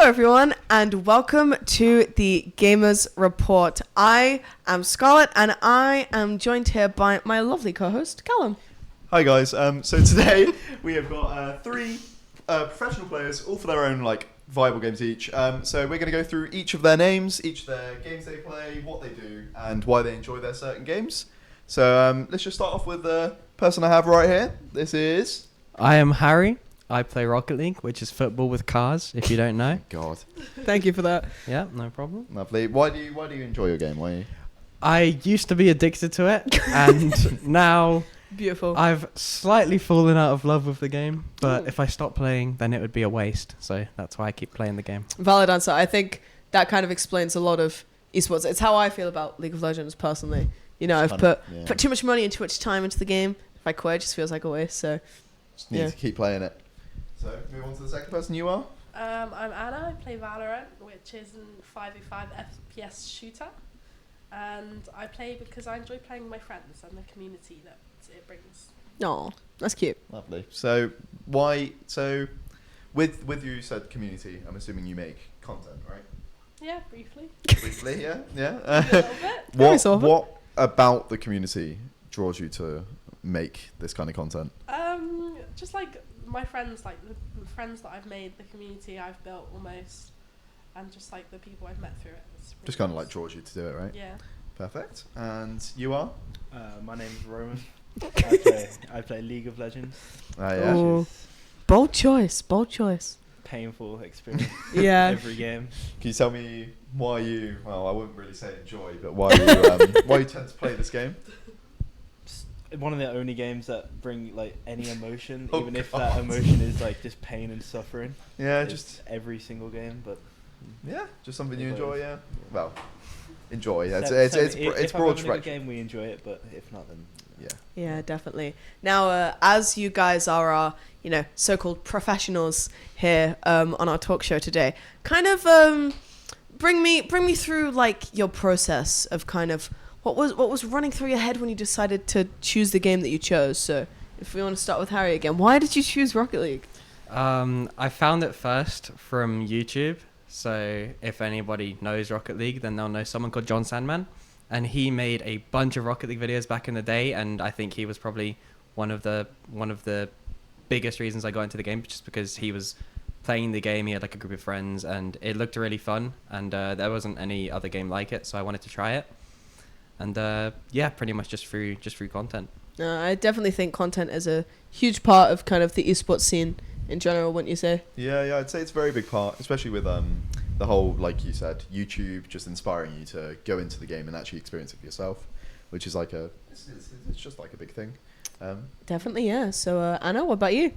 everyone, and welcome to the Gamers Report. I am Scarlett, and I am joined here by my lovely co-host, Callum. Hi guys. So today we have got three professional players, all for their own viable games each. So we're going to go through each of their names, each of their games they play, what they do, and why they enjoy their certain games. So let's just start off with the person I have right here. This is... I am Harry. I play Rocket League, which is football with cars, if you don't know. God. Thank you for that. Yeah, no problem. Lovely. Why do you enjoy your game? Why? I used to be addicted to it, and now Beautiful. I've slightly fallen out of love with the game. But if I stop playing, then it would be a waste. So that's why I keep playing the game. Valid answer. I think that kind of explains a lot of esports. It's how I feel about League of Legends personally. You know, I've put too much money and too much time into the game. If I quit, it just feels like a waste. So just need to keep playing it. So move on to the second person. You are? I'm Anna. I play Valorant, which is a 5v5 FPS shooter. And I play because I enjoy playing with my friends and the community that it brings. no, that's cute. Lovely. So why? So with you said community, I'm assuming you make content, right? Yeah, briefly. Briefly, yeah. A little bit. What about the community draws you to make this kind of content? Just like my friends, like the friends that I've made, the community I've built almost, and just like the people I've met through it. It's really Just kind of nice. draws you to do it, right? Yeah. Perfect. And you are? My name's Roman. I play League of Legends. Yeah. Ooh. Which is Bold choice. painful experience Yeah. every game. Can you tell me why you? Well, I wouldn't really say enjoy, but why you tend to play this game? It's one of the only games that bring any emotion, Oh, even if God. that emotion is just pain and suffering. Yeah, It's just every single game, but just something you It enjoy. is. Yeah. Well, enjoy. It's if I'm broad having a good spectrum. game, we enjoy it, but if not, then Yeah. Yeah, definitely. Now, as you guys are our, so-called professionals here on our talk show today, kind of bring me through your process of kind of what was running through your head when you decided to choose the game that you chose. So, if we want to start with Harry again, why did you choose Rocket League? I found it first from YouTube. So if anybody knows Rocket League, then they'll know someone called John Sandman. And he made a bunch of Rocket League videos back in the day, and I think he was probably one of the biggest reasons I got into the game, just because he was playing the game. He had a group of friends, and it looked really fun. And there wasn't any other game like it, so I wanted to try it. And pretty much just through content. I definitely think content is a huge part of kind of the esports scene in general, wouldn't you say? Yeah, I'd say it's a very big part, especially with the whole, like you said, YouTube just inspiring you to go into the game and actually experience it for yourself, which is it's just a big thing. Definitely, yeah. So, Anna, what about you?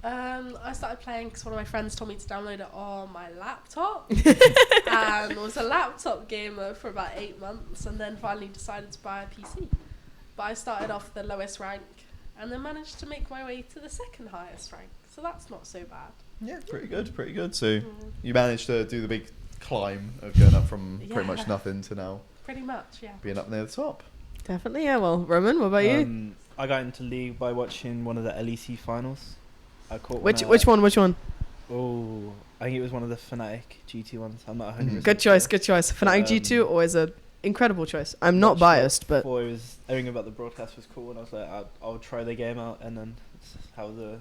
I started playing because one of my friends told me to download it on my laptop, and was a laptop gamer for about 8 months, and then finally decided to buy a PC. But I started off the lowest rank, and then managed to make my way to the second highest rank. So that's not so bad. Yeah, pretty good. So you managed to do the big climb of going up from pretty much nothing to now Pretty much, yeah. being up near the top. Definitely, yeah. Well, Roman, what about you? I got into League by watching one of the LEC finals. I caught Which one? Oh, I think it was one of the Fnatic GT ones. I'm not 100%. Good choice. Fnatic G2 always a incredible choice. I'm not biased, but Everything about the broadcast was cool, and I was like, I'll try the game out, and then that's how the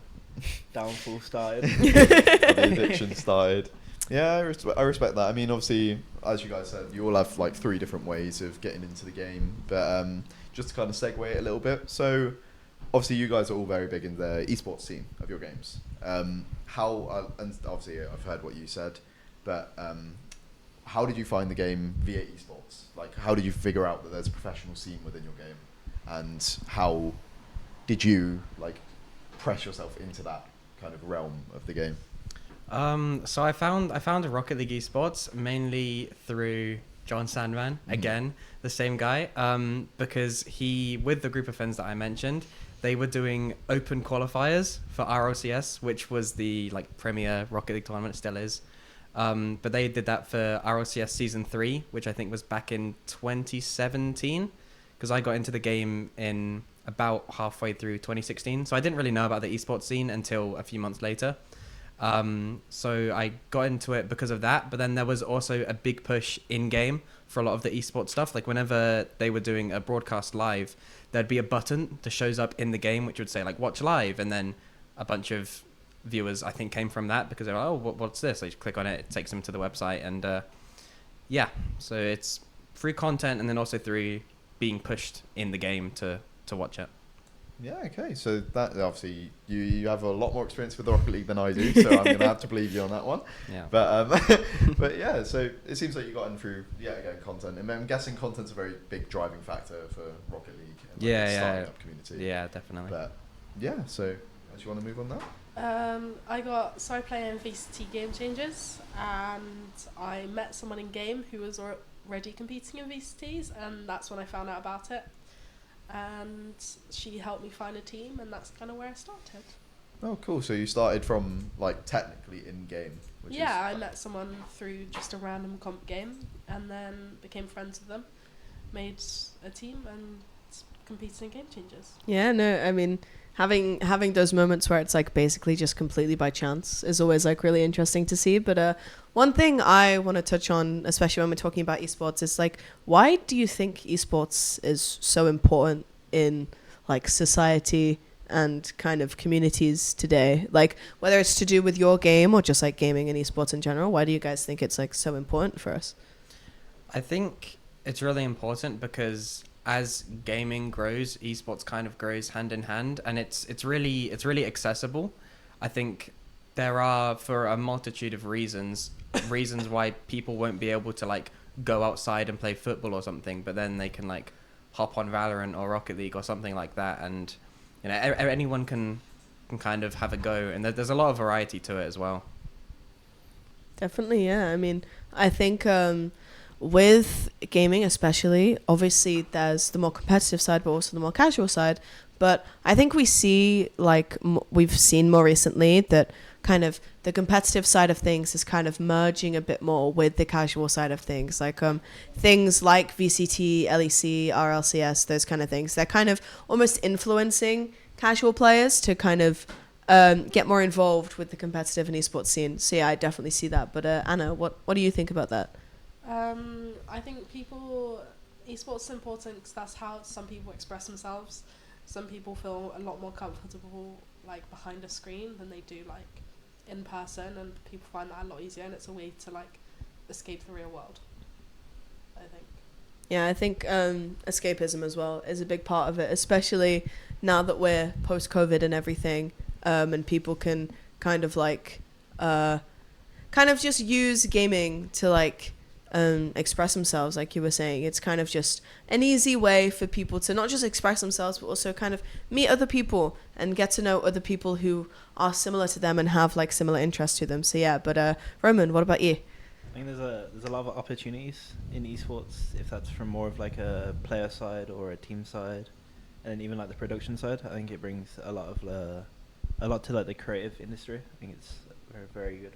downfall started. The addiction started. Yeah, I respect that. I mean, obviously, as you guys said, you all have 3 different ways of getting into the game, but just to kind of segue it a little bit. So, obviously, you guys are all very big in the esports scene of your games. And obviously, I've heard what you said, but how did you find the game via esports? How did you figure out that there's a professional scene within your game, and how did you press yourself into that kind of realm of the game? So I found a Rocket League esports mainly through John Sandman, again, the same guy, because with the group of friends that I mentioned, they were doing open qualifiers for RLCS, which was the premier Rocket League tournament, still is. But they did that for RLCS Season 3, which I think was back in 2017, because I got into the game in about halfway through 2016. So I didn't really know about the esports scene until a few months later. So I got into it because of that. But then there was also a big push in game for a lot of the esports stuff. Like whenever they were doing a broadcast live, there'd be a button that shows up in the game which would say like watch live, and then a bunch of viewers I think came from that because they're like, oh, what's this? They just click on it, it takes them to the website, and yeah, so it's free content, and then also through being pushed in the game to watch it. Yeah, okay. So that obviously you have a lot more experience with the Rocket League than I do, so I'm gonna have to believe you on that one. Yeah. But but yeah, so it seems like you got in through again content, and I'm guessing content's a very big driving factor for Rocket League. And like the starting up community. Yeah, definitely. But yeah, so do you want to move on now? I started playing VCT Game Changers, and I met someone in game who was already competing in VCTs, and that's when I found out about it. And she helped me find a team, and that's kind of where I started. Oh, cool. So you started from like technically in game. I met someone through just a random comp game, and then became friends with them, made a team, and competed in Game Changers. Yeah, no, I mean, having those moments where it's like basically just completely by chance is always like really interesting to see. But one thing I want to touch on, especially when we're talking about esports, is like, why do you think esports is so important in like society and kind of communities today? Like whether it's to do with your game or just like gaming and esports in general, why do you guys think it's like so important for us? I think it's really important because as gaming grows, esports kind of grows hand in hand, and it's really accessible. I think there are, for a multitude of reasons why people won't be able to like go outside and play football or something, but then they can like hop on Valorant or Rocket League or something like that, and you know anyone can kind of have a go, and there's a lot of variety to it as well. Definitely, yeah. I mean, I think with gaming especially, obviously there's the more competitive side, but also the more casual side. But I think we see, like, we've seen more recently that kind of the competitive side of things is kind of merging a bit more with the casual side of things. Like things like VCT, LEC, RLCS, those kind of things. They're kind of almost influencing casual players to kind of get more involved with the competitive and esports scene. So yeah, I definitely see that. But Anna, what do you think about that? I think esports is important because that's how some people express themselves. Some people feel a lot more comfortable like behind a screen than they do like in person, and people find that a lot easier, and it's a way to like escape the real world, I think. Yeah, I think escapism as well is a big part of it, especially now that we're post-COVID and everything, and people can kind of like kind of just use gaming to like express themselves. Like you were saying, it's kind of just an easy way for people to not just express themselves, but also kind of meet other people and get to know other people who are similar to them and have like similar interests to them. So yeah, but Roman, what about you? I think there's a lot of opportunities in esports, if that's from more of like a player side or a team side, and then even like the production side. I think it brings a lot to like the creative industry. I think it's very good.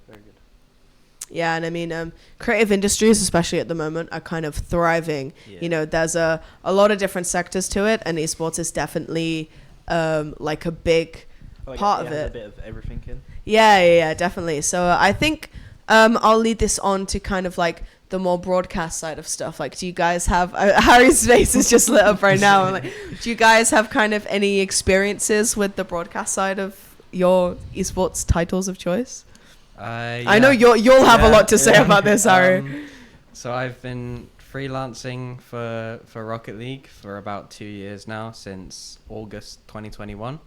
Yeah, and I mean, creative industries, especially at the moment, are kind of thriving. Yeah. You know, there's a lot of different sectors to it, and esports is definitely like a big part of it. A bit of everything in. Yeah, definitely. So I think I'll lead this on to kind of like the more broadcast side of stuff. Like, do you guys have Harry's face is just lit up right now. I'm like, do you guys have kind of any experiences with the broadcast side of your esports titles of choice? Yeah. I know you'll have a lot to say about this, Harry. So I've been freelancing for Rocket League for about 2 years now, since August 2021.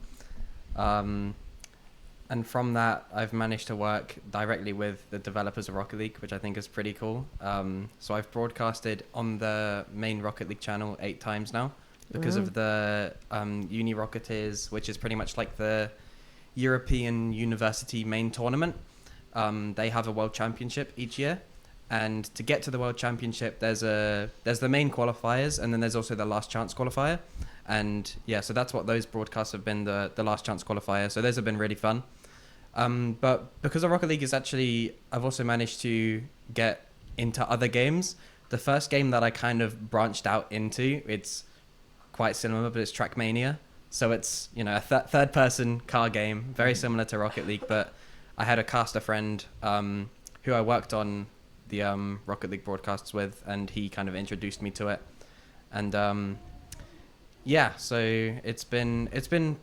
And from that, I've managed to work directly with the developers of Rocket League, which I think is pretty cool. So I've broadcasted on the main Rocket League channel 8 times now because of the Uni Rocketeers, which is pretty much like the European University main tournament. They have a World Championship each year, and to get to the World Championship, there's the main qualifiers, and then there's also the Last Chance qualifier. And yeah, so that's what those broadcasts have been, the Last Chance qualifier. So those have been really fun. But because of Rocket League is actually, I've also managed to get into other games. The first game that I kind of branched out into, it's quite similar, but it's Trackmania. So it's, you know, a third person car game, very similar to Rocket League, but I had a caster friend who I worked on the Rocket League broadcasts with, and he kind of introduced me to it. And yeah, so it's been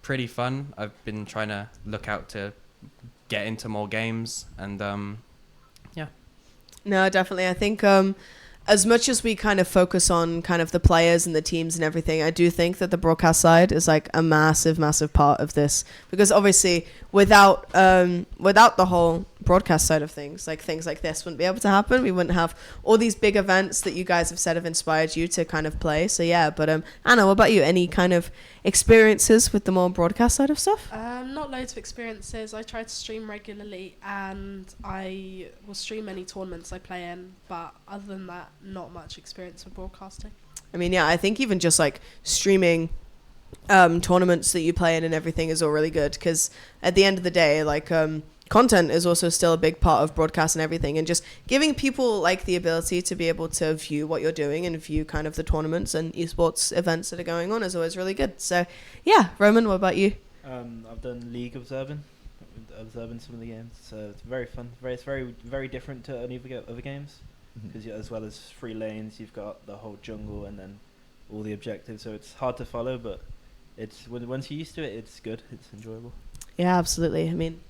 pretty fun. I've been trying to look out to get into more games, and yeah. No, definitely. I think as much as we kind of focus on kind of the players and the teams and everything, I do think that the broadcast side is like a massive, massive part of this, because obviously without the whole broadcast side of things like this wouldn't be able to happen. We wouldn't have all these big events that you guys have said have inspired you to kind of play. So yeah, but Anna, what about you? Any kind of experiences with the more broadcast side of stuff? Not loads of experiences. I try to stream regularly, and I will stream any tournaments I play in, but other than that, not much experience with broadcasting. I mean, yeah, I think even just like streaming tournaments that you play in and everything is all really good, because at the end of the day, like content is also still a big part of broadcast and everything, and just giving people like the ability to be able to view what you're doing and view kind of the tournaments and esports events that are going on is always really good. So yeah, Roman, what about you? I've done League observing some of the games, so it's very fun. It's very different to any other games, because as well as 3 lanes, you've got the whole jungle and then all the objectives. So it's hard to follow, but it's once you're used to it, it's good. It's enjoyable. Yeah, absolutely. I mean,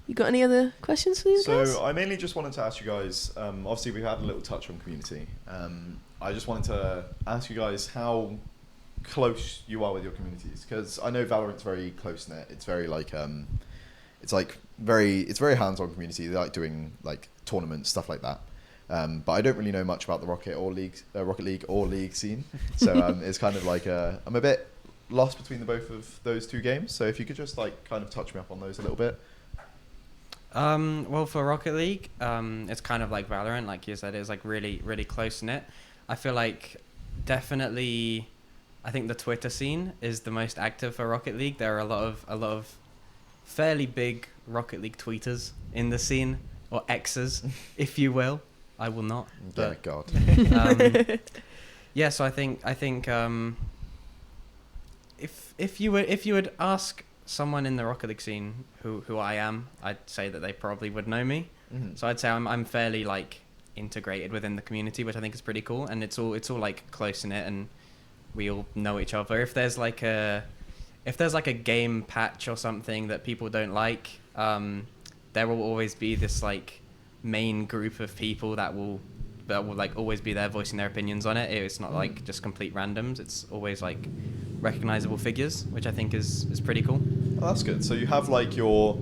you got any other questions for these guys? So I mainly just wanted to ask you guys, obviously we had a little touch on community. I just wanted to ask you guys how close you are with your communities, because I know Valorant's very close-knit. It's very like, it's very hands-on community. They like doing like tournaments, stuff like that. But I don't really know much about the Rocket League or League scene. So it's kind of like, I'm a bit lost between the both of those two games. So if you could just like kind of touch me up on those a little bit. Well, for Rocket League, it's kind of like Valorant, like you said, it's like really, really close knit. I feel like definitely, I think the Twitter scene is the most active for Rocket League. There are a lot of fairly big Rocket League tweeters in the scene, or X's, if you will. I will not. Yeah, God. Yeah, so I think if you would ask someone in the Rocket League scene who I am, I'd say that they probably would know me. Mm-hmm. So I'd say I'm fairly like integrated within the community, which I think is pretty cool, and it's all like close knit, and we all know each other. If there's like a game patch or something that people don't like, there will always be this like main group of people that will like always be there voicing their opinions on it. It's not like just complete randoms. It's always like recognizable figures, which I think is pretty cool. Oh, that's good. So you have like your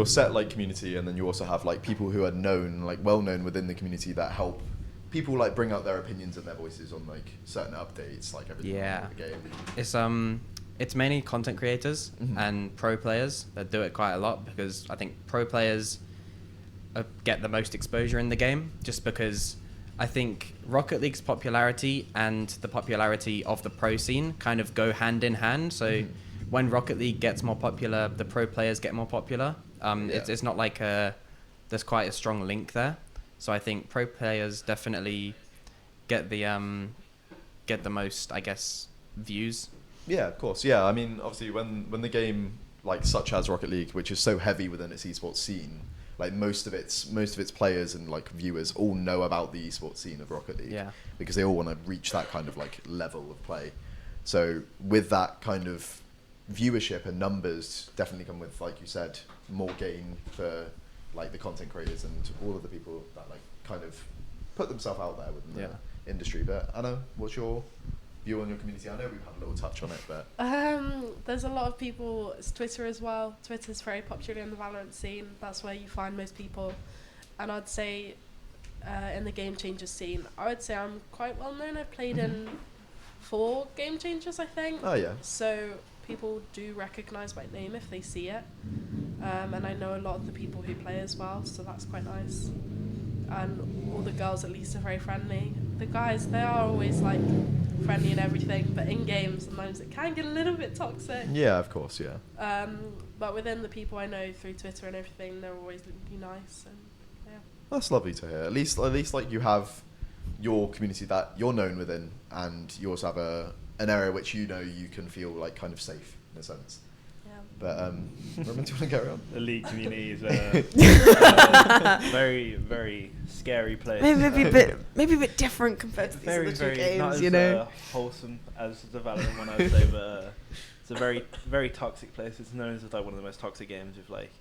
set like community, and then you also have like people who are known, like well known within the community, that help people like bring out their opinions and their voices on like certain updates, like everything Yeah. in the game. It's mainly content creators and pro players that do it quite a lot, because I think pro players get the most exposure in the game, just because I think Rocket League's popularity and the popularity of the pro scene kind of go hand in hand. So when Rocket League gets more popular, the pro players get more popular. It's not like there's quite a strong link there. So I think pro players definitely get the most, I guess, views. Yeah, of course. Yeah, I mean, obviously, when the game like such as Rocket League, which is so heavy within its esports scene, like most of its players and like viewers all know about the esports scene of Rocket League. Yeah. Because they all want to reach that kind of like level of play. So with that kind of viewership and numbers, definitely come with, like you said, more gain for like the content creators and all of the people that like kind of put themselves out there within the industry. But Anna, what's your view on your community? I know we've had a little touch on it, but there's a lot of people. It's Twitter as well. Twitter's very popular in the Valorant scene. That's where you find most people. And I'd say in the Game Changers scene, I would say I'm quite well known. I've played in 4 Game Changers, I think. Oh yeah. So people do recognise my name if they see it. And I know a lot of the people who play as well, so that's quite nice. And all the girls at least are very friendly. The guys, they are always like friendly and everything, but in games sometimes it can get a little bit toxic. Yeah, of course, yeah. But within the people I know through Twitter and everything, they're always really nice, and yeah. That's lovely to hear. At least like you have your community that you're known within, and you also have an area which you know you can feel like kind of safe in a sense. Yeah. But Roman, do you want to carry on? The league community is very, very scary place. Maybe a bit different compared to these Very, other two very games, not you as know. wholesome as the Valorant one, I'd say, but it's a very, very toxic place. It's known as like one of the most toxic games. With like,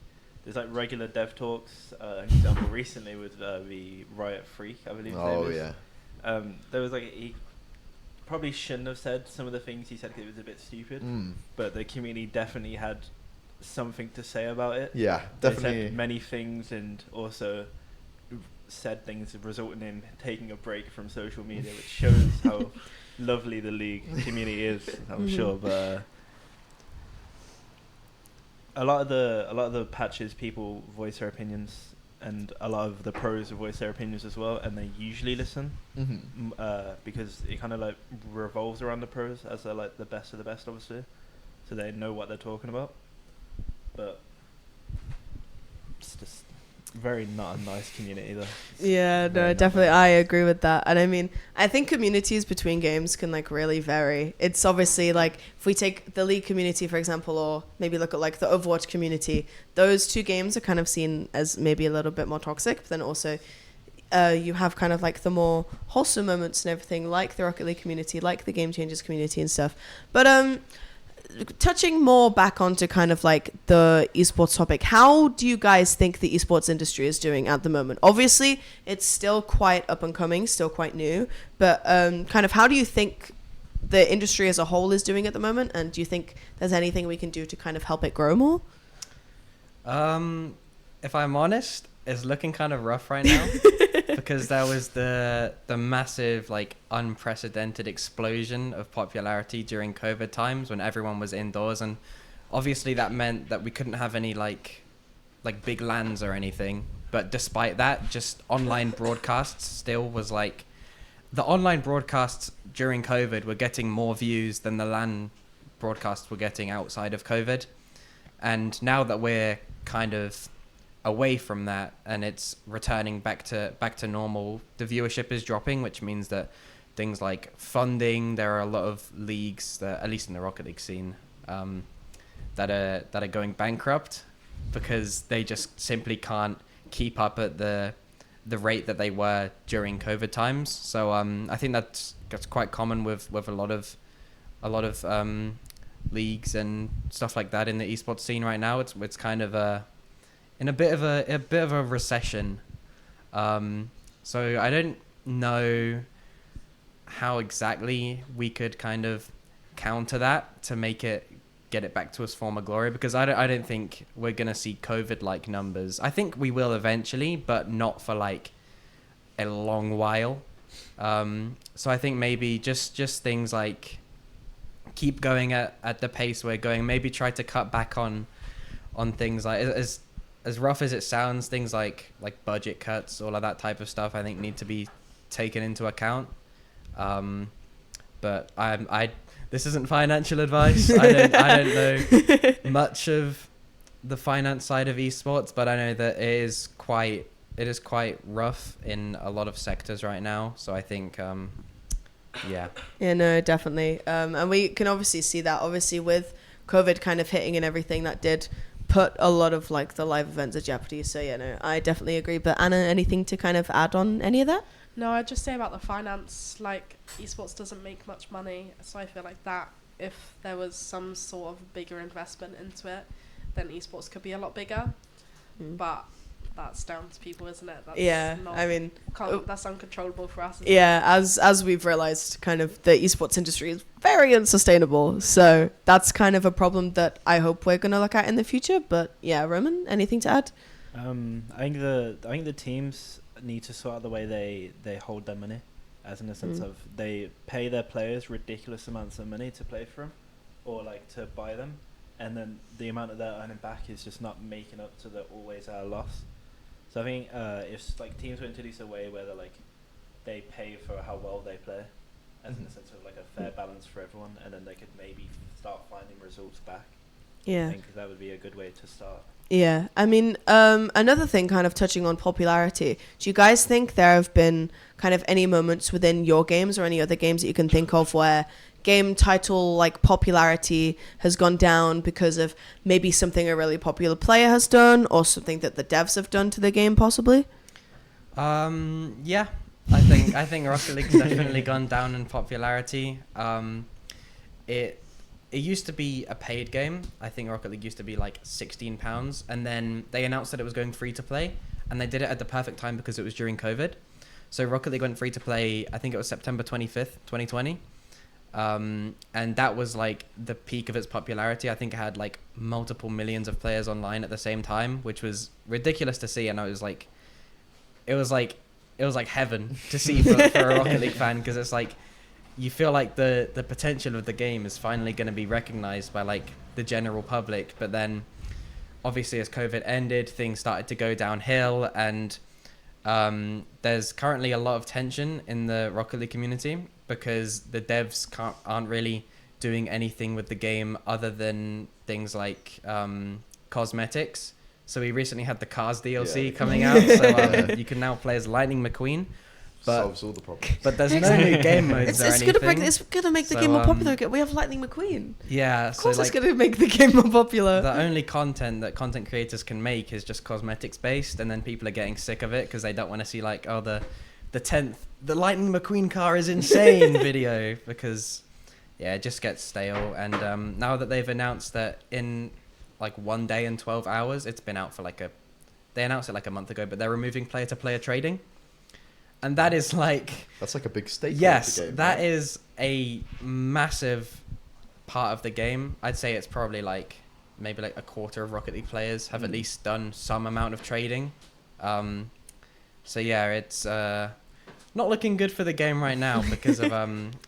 there's like regular dev talks. An example recently with the Riot Freak, I believe. His name is. Yeah. There was like he probably shouldn't have said some of the things he said because it was a bit stupid. But the community definitely had something to say about it. Yeah, They definitely. said many things and also said things resulting in taking a break from social media, which shows how lovely the league community is, I'm sure. But a lot of the patches, people voice their opinions, and a lot of the pros voice their opinions as well, and they usually listen because it kind of like revolves around the pros as they're like the best of the best, obviously, so they know what they're talking about. But it's just very not a nice community though. Yeah, Very no, not definitely, nice. I agree with that. And I mean, I think communities between games can like really vary. It's obviously like if we take the League community, for example, or maybe look at like the Overwatch community, those two games are kind of seen as maybe a little bit more toxic, but then also you have kind of like the more wholesome moments and everything, like the Rocket League community, like the Game Changers community and stuff. But touching more back onto kind of like the esports topic, how do you guys think the esports industry is doing at the moment? Obviously, it's still quite up and coming, still quite new, but kind of how do you think the industry as a whole is doing at the moment? And do you think there's anything we can do to kind of help it grow more? If I'm honest, it's looking kind of rough right now because there was the massive, like, unprecedented explosion of popularity during COVID times when everyone was indoors, and obviously that meant that we couldn't have any like big LANs or anything. But despite that, just online broadcasts still was like, the online broadcasts during COVID were getting more views than the LAN broadcasts were getting outside of COVID. And now that we're kind of away from that and it's returning back to normal, the viewership is dropping, which means that things like funding, there are a lot of leagues that, at least in the Rocket League scene, that are going bankrupt because they just simply can't keep up at the rate that they were during COVID times. So I think that's quite common with a lot of leagues and stuff like that in the esports scene right now. It's kind of in a bit of a recession. So I don't know how exactly we could kind of counter that to get it back to its former glory, because I don't think we're gonna see COVID-like numbers. I think we will eventually, but not for like a long while. So I think maybe just things like keep going at the pace we're going. Maybe try to cut back on things like as rough as it sounds, things like budget cuts, all of that type of stuff, I think need to be taken into account. But this isn't financial advice. I don't know much of the finance side of esports, but I know that it is quite rough in a lot of sectors right now. So I think, yeah. Yeah, no, definitely. And we can obviously see that, obviously, with COVID kind of hitting and everything, that did put a lot of like the live events at jeopardy. So yeah, no, I definitely agree. But Anna, anything to kind of add on any of that? No, I'd just say about the finance, like, esports doesn't make much money, so I feel like that, if there was some sort of bigger investment into it, then esports could be a lot bigger. But that's down to people, isn't it? That's Yeah, not, I mean, that's uncontrollable for us. yeah, as we've realized, kind of the esports industry is very unsustainable. So that's kind of a problem that I hope we're going to look at in the future. But yeah, Roman, anything to add? I think the teams need to sort out the way they hold their money, as in the sense of they pay their players ridiculous amounts of money to play for them, or like to buy them, and then the amount that they're earning back is just not making up to the always loss. So I think if like teams were introduced a way where they pay for how well they play, as in the sense of like a fair balance for everyone, and then they could maybe start finding results back. Yeah. I think that would be a good way to start. Yeah, I mean, another thing kind of touching on popularity, do you guys think there have been kind of any moments within your games or any other games that you can think of where game title like popularity has gone down because of maybe something a really popular player has done or something that the devs have done to the game, possibly? Yeah, I think Rocket League's definitely gone down in popularity. It used to be a paid game. I think Rocket League used to be like £16, and then they announced that it was going free to play, and they did it at the perfect time because it was during COVID. So Rocket League went free to play, I think it was September 25th, 2020. And that was like the peak of its popularity. I think it had like multiple millions of players online at the same time, which was ridiculous to see. And it was like heaven to see for a Rocket League fan, because it's like, you feel like the potential of the game is finally going to be recognized by like the general public. But then obviously as COVID ended, things started to go downhill, and there's currently a lot of tension in the Rocket League community because the devs aren't really doing anything with the game other than things like cosmetics. So we recently had the Cars DLC coming out, so you can now play as Lightning McQueen. But, solves all the problems. but there's no new game modes or It's anything. gonna make the game more popular. We have Lightning McQueen. Yeah, Of course, so it's like, gonna make the game more popular. the only content that content creators can make is just cosmetics based, and then people are getting sick of it because they don't want to see like, oh, the 10th, the Lightning McQueen car is insane video, because yeah, it just gets stale. And now that they've announced that in like 1 day and 12 hours, it's been out for like they announced it like a month ago, but they're removing player to player trading. And that is like... That's like a big stake. Yes, of the game, that right? is a massive part of the game. I'd say it's probably like maybe like a quarter of Rocket League players have at least done some amount of trading. So yeah, it's not looking good for the game right now because of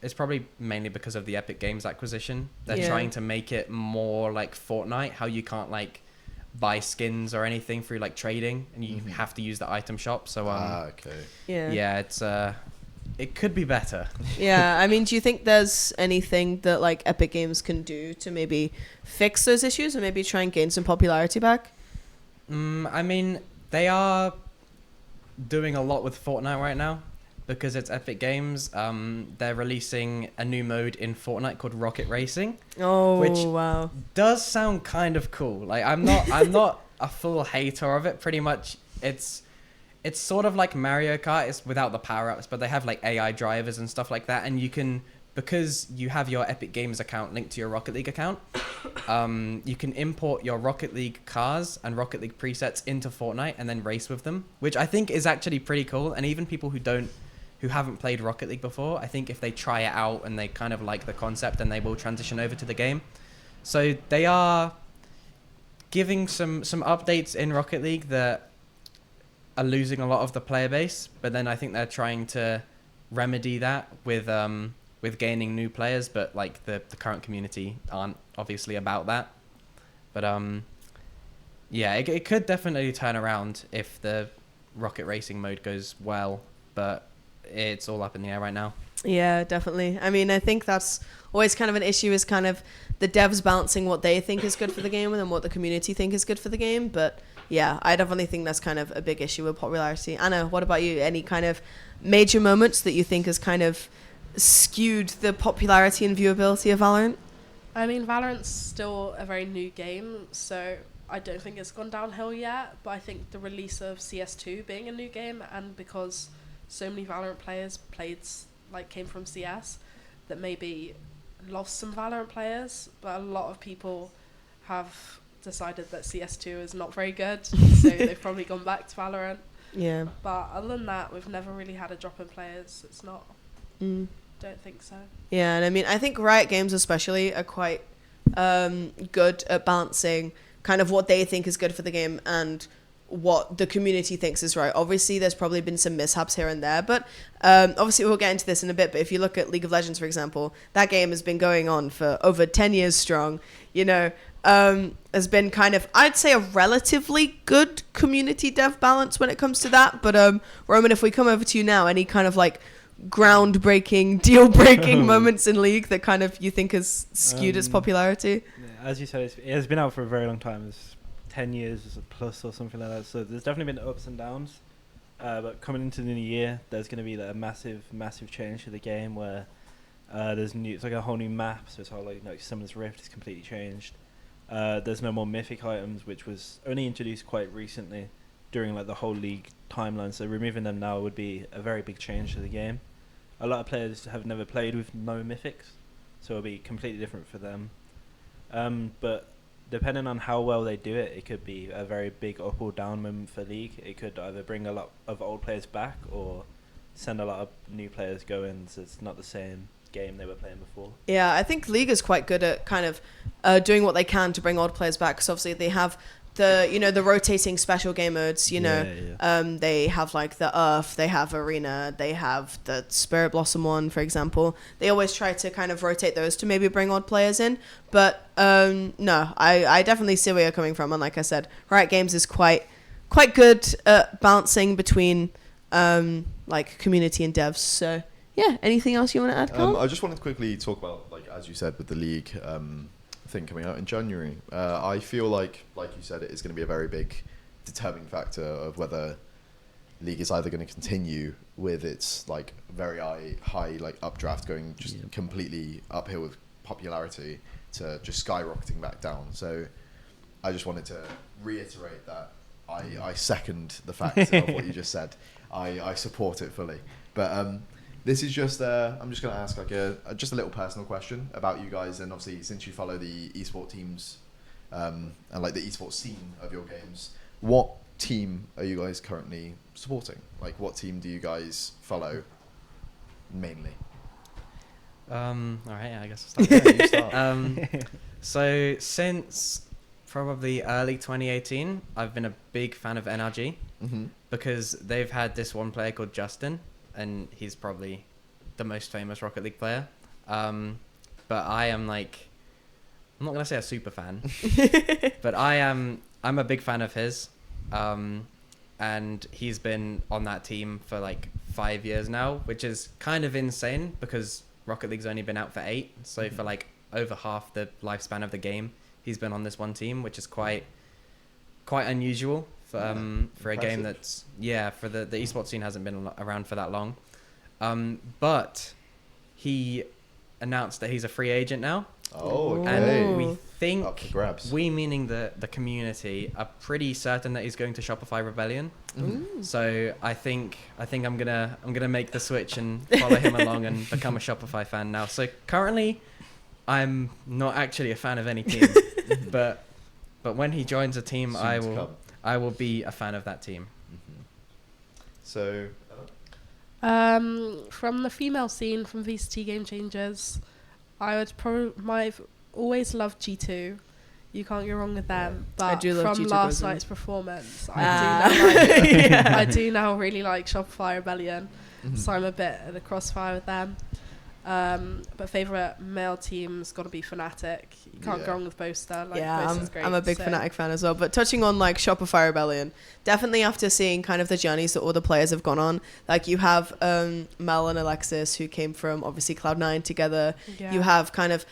it's probably mainly because of the Epic Games acquisition. They're trying to make it more like Fortnite, how you can't like buy skins or anything through like trading, and you have to use the item shop. So okay. yeah, it's it could be better. Yeah, I mean, do you think there's anything that like Epic Games can do to maybe fix those issues and maybe try and gain some popularity back? I mean, they are doing a lot with Fortnite right now because it's Epic Games. They're releasing a new mode in Fortnite called Rocket Racing. Oh, Which- wow. Does sound kind of cool. Like I'm not a full hater of it. Pretty much, it's sort of like Mario Kart. It's without the power-ups, but they have like AI drivers and stuff like that, and you can, because you have your Epic Games account linked to your Rocket League account, you can import your Rocket League cars and Rocket League presets into Fortnite and then race with them, which I think is actually pretty cool. And even people who haven't played Rocket League before, I think if they try it out and they kind of like the concept, then they will transition over to the game. So they are giving some updates in Rocket League that are losing a lot of the player base, but then I think they're trying to remedy that with gaining new players, but like the current community aren't obviously about that. But yeah, it could definitely turn around if the Rocket Racing mode goes well, but it's all up in the air right now. Yeah, definitely. I mean, I think that's always kind of an issue, is kind of the devs balancing what they think is good for the game and then what the community think is good for the game. But yeah, I definitely think that's kind of a big issue with popularity. Anna, what about you? Any kind of major moments that you think has kind of skewed the popularity and viewability of Valorant? I mean, Valorant's still a very new game, so I don't think it's gone downhill yet. But I think the release of CS2 being a new game, and because so many Valorant players came from CS, that maybe lost some Valorant players, but a lot of people have decided that CS2 is not very good, so they've probably gone back to Valorant. Yeah. But other than that, we've never really had a drop in players. It's not. Don't think so. Yeah, and I mean, I think Riot Games especially are quite good at balancing kind of what they think is good for the game and what the community thinks is right. Obviously, there's probably been some mishaps here and there, but obviously we'll get into this in a bit. But if you look at League of Legends, for example, that game has been going on for over 10 years strong. You know, has been kind of, I'd say, a relatively good community dev balance when it comes to that. But Roman, if we come over to you now, any kind of like groundbreaking, deal-breaking moments in League that kind of you think has skewed its popularity? Yeah, as you said, it has been out for a very long time. It's 10 years plus or something like that. So there's definitely been ups and downs. But coming into the new year, there's going to be a massive change to the game where It's like a whole new map, so it's all like Summoner's Rift is completely changed. There's no more mythic items, which was only introduced quite recently during like the whole league timeline. So removing them now would be a very big change to the game. A lot of players have never played with no mythics, so it'll be completely different for them. But depending on how well they do it, it could be a very big up or down moment for League. It could either bring a lot of old players back or send a lot of new players going, so it's not the same game they were playing before. Yeah, I think League is quite good at kind of doing what they can to bring old players back, because obviously they have the rotating special game modes, they have like the Earth, they have Arena, they have the Spirit Blossom one, for example. They always try to kind of rotate those to maybe bring odd players in, but no, I definitely see where you're coming from, and like I said, Riot Games is quite good at balancing between like community and devs. So yeah, anything else you want to add, Carl? I just wanted to quickly talk about, like, as you said, with the League thing coming out in January. I feel like you said, it is going to be a very big determining factor of whether League is either going to continue with its like very high like updraft, going just completely uphill with popularity, to just skyrocketing back down. So I just wanted to reiterate that I second the fact of what you just said. I support it fully. But this is just, I'm just going to ask like just a little personal question about you guys. And obviously, since you follow the esports teams and like the esports scene of your games, what team are you guys currently supporting? Like, what team do you guys follow mainly? All right, I guess I'll start. Yeah, you start. So since probably early 2018, I've been a big fan of NRG Mm-hmm. because they've had this one player called Justin, and he's probably the most famous Rocket League player. But I am like, I'm not gonna say a super fan, but I'm a big fan of his. And he's been on that team for like 5 years now, which is kind of insane because Rocket League's only been out for 8. So for like over half the lifespan of the game, he's been on this one team, which is quite unusual for a game that's for the esports scene hasn't been around for that long. But he announced that he's a free agent now. Oh, okay. And we Up think, for grabs. we meaning the community, are pretty certain that he's going to Shopify Rebellion. Mhm. So I think I'm gonna make the switch and follow him along and become a Shopify fan now. So currently, I'm not actually a fan of any team, but when he joins a team, Soon I to will come. be a fan of that team. Mhm. So, From the female scene, from VCT Game Changers, I would I've always loved G2. You can't go wrong with them. But I do love from G2 last Grizzly. night's performance, Yeah. I do now really like Shopify Rebellion. Mhm. So I'm a bit at the crossfire with them. But favourite male team's got to be Fnatic. You can't Yeah. go wrong with Boaster. Like, Yeah, Boaster's great. I'm a big so. Fnatic fan as well. But touching on like Shopify Rebellion, definitely after seeing kind of the journeys that all the players have gone on, like you have Mel and Alexis, who came from obviously Cloud9 together. Yeah. You have kind of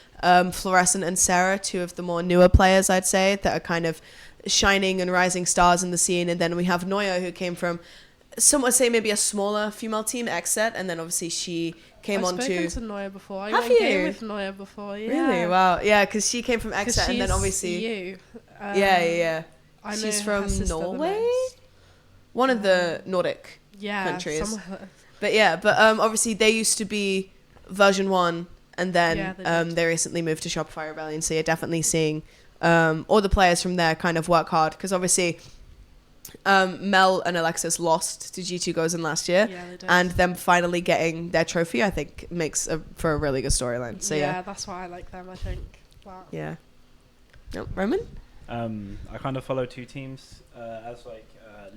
Fluorescent and Sarah, two of the more newer players, I'd say, that are kind of shining and rising stars in the scene. And then we have Noya, who came from, some would say maybe a smaller female team, Xset, and then obviously she came I've on spoken to... to Noya before. I Have went game you? with Noya before. Yeah. Really? Wow. Yeah, because she came from 'Cause Xset, and then she's obviously... EU. yeah. I know She's her from sister the Norway? most. One of the Nordic Yeah, countries. somewhere. But yeah, obviously they used to be version 1, and then Yeah, they did. they recently moved to Shopify Rebellion. So you're definitely seeing all the players from there kind of work hard, because obviously Mel and Alexis lost to G2 Gozen last year, Yeah, they did. and them finally getting their trophy, I think, makes for a really good storyline. So yeah. that's why I like them. I think. Wow. Yeah. Yep. Roman? I kind of follow two teams, as like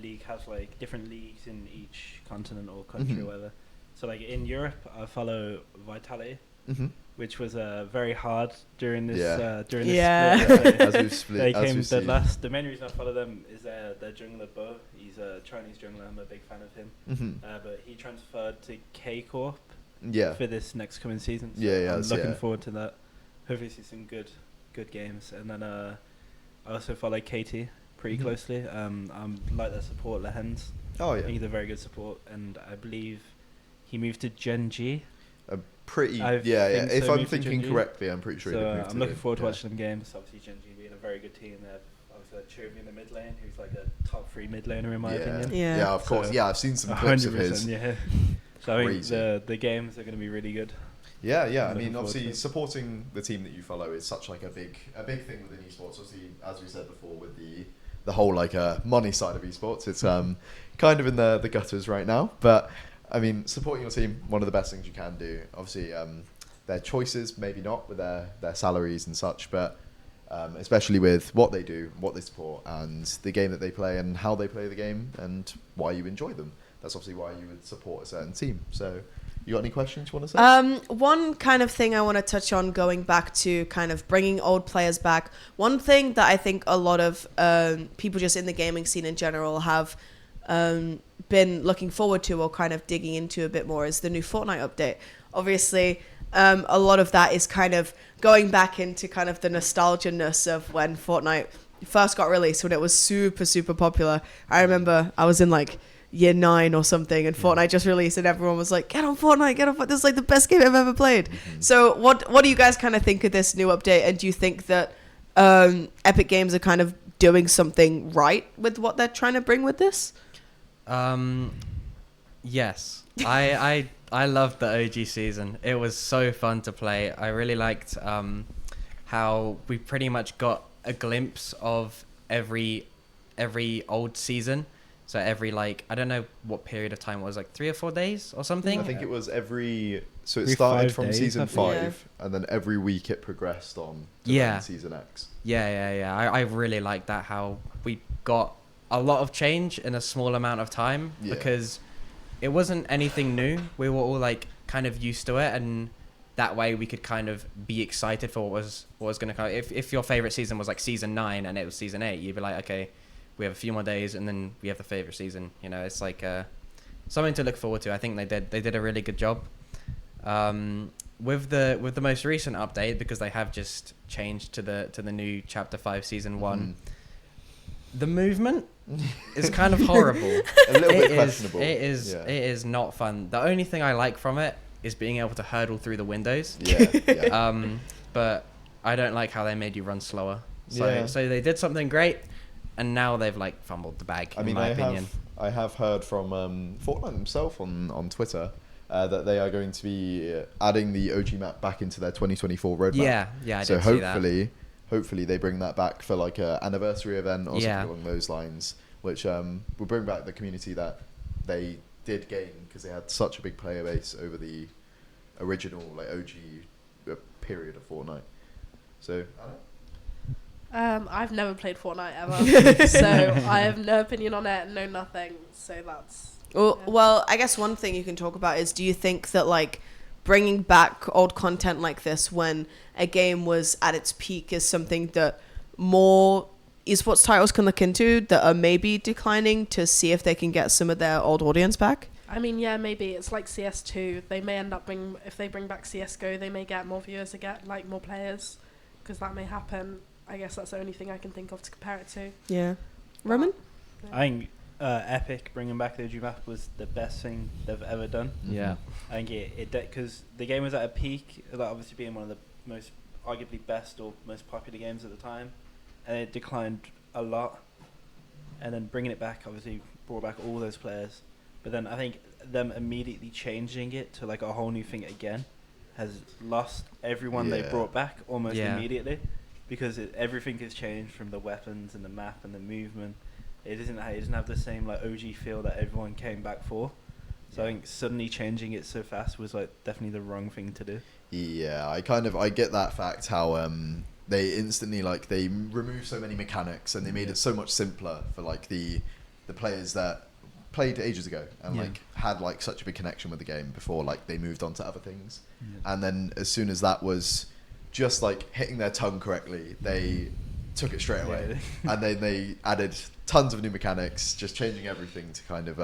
league has like different leagues in each continent or country Mhm. or whatever. So like in Europe, I follow Vitality, Mhm. which was very hard during this Yeah. Yeah. split. As we've split, They as came we've dead seen. last. The main reason I follow them is their jungler Bo. He's a Chinese jungler. I'm a big fan of him. Mhm. But he transferred to K Corp Yeah. for this next coming season. So Yeah, I'm looking yeah. forward to that. Hopefully see some good games. And then I also follow KT pretty Mhm. closely. I'm like their support, Lehens. Oh I yeah. think he's a very good support, and I believe he moved to Gen G. pretty I yeah. think If so, I'm moved to thinking Gen G. correctly, I'm pretty sure. So they've moved I'm to looking the- forward to yeah. watching them games. Obviously, Gen G being a very good team. They have obviously Chovy in the mid lane, who's like a top 3 mid laner in my opinion. Yeah. Yeah, of course. So, Yeah, I've seen some clips of 100%, his. yeah. So I think Crazy. the games are going to be really good. Yeah. I Looking mean, forward obviously, to it. supporting the team that you follow is such like a big thing within esports. Obviously, as we said before, with the whole like money side of esports, it's kind of in the gutters right now. But I mean, supporting your team, one of the best things you can do. Obviously, their choices maybe not with their salaries and such, but especially with what they do, what they support, and the game that they play, and how they play the game, and why you enjoy them. That's obviously why you would support a certain team. So, you got any questions you want to say? One kind of thing I want to touch on, going back to kind of bringing old players back. One thing that I think a lot of people just in the gaming scene in general have been looking forward to, or kind of digging into a bit more, is the new Fortnite update. Obviously, a lot of that is kind of going back into kind of the nostalgia-ness of when Fortnite first got released, when it was super, super popular. I remember I was in like year 9 or something, and Fortnite just released, and everyone was like, get on Fortnite, get on Fortnite. This is like the best game I've ever played. So what do you guys kind of think of this new update, and do you think that Epic Games are kind of doing something right with what they're trying to bring with this? Yes. I loved the OG season. It was so fun to play. I really liked how we pretty much got a glimpse of every old season. So every, like, I don't know what period of time it was, like 3 or 4 days or something. I think it was so it Every started 5 from days, season I think. 5, and then every week it progressed on to Yeah. then season X. Yeah. I really like that, how we got a lot of change in a small amount of time, Yeah. because it wasn't anything new. We were all like kind of used to it, and that way we could kind of be excited for what was going to come. If your favorite season was like season 9 and it was season 8, you'd be like, okay, we have a few more days and then we have the favorite season. You know, it's like something to look forward to. I think they did a really good job. With the most recent update, because they have just changed to the new Chapter 5 Season 1, the movement is kind of horrible. A little bit It questionable. is Yeah. it is not fun. The only thing I like from it is being able to hurdle through the windows. Yeah. But I don't like how they made you run slower. So Yeah. so they did something great, and now they've like fumbled the bag. I mean, in my opinion. I have heard from Fortnite himself on Twitter that they are going to be adding the OG map back into their 2024 roadmap. Yeah, I So did see that. hopefully they bring that back for like a anniversary event or Yeah. something along those lines, which will bring back the community that they did gain, because they had such a big player base over the original like OG period of Fortnite. So I've never played Fortnite ever, so I have no opinion on it, no nothing. So that's Well, I guess one thing you can talk about is, do you think that like bringing back old content like this when a game was at its peak is something that more esports titles can look into, that are maybe declining, to see if they can get some of their old audience back? I mean, yeah, maybe it's like CS2. They may end up if they bring back CS:GO, they may get more viewers again, like more players, because that may happen. I guess that's the only thing I can think of to compare it to. Yeah. Roman? I think Epic bringing back the OG map was the best thing they've ever done. Yeah. I think it because the game was at a peak, like obviously being one of the most arguably best or most popular games at the time, and it declined a lot. And then bringing it back obviously brought back all those players. But then I think them immediately changing it to like a whole new thing again has lost everyone they Yeah. brought back almost Yeah. immediately, because everything has changed from the weapons and the map and the movement. It doesn't have the same like OG feel that everyone came back for. So I think suddenly changing it so fast was like definitely the wrong thing to do. Yeah, I get that fact, how they instantly like they removed so many mechanics and they made it so much simpler for like the players that played ages ago and Yeah. like had like such a big connection with the game before like they moved on to other things. And then as soon as that was just like hitting their tongue correctly, they took it straight away. And then they added tons of new mechanics, just changing everything to kind of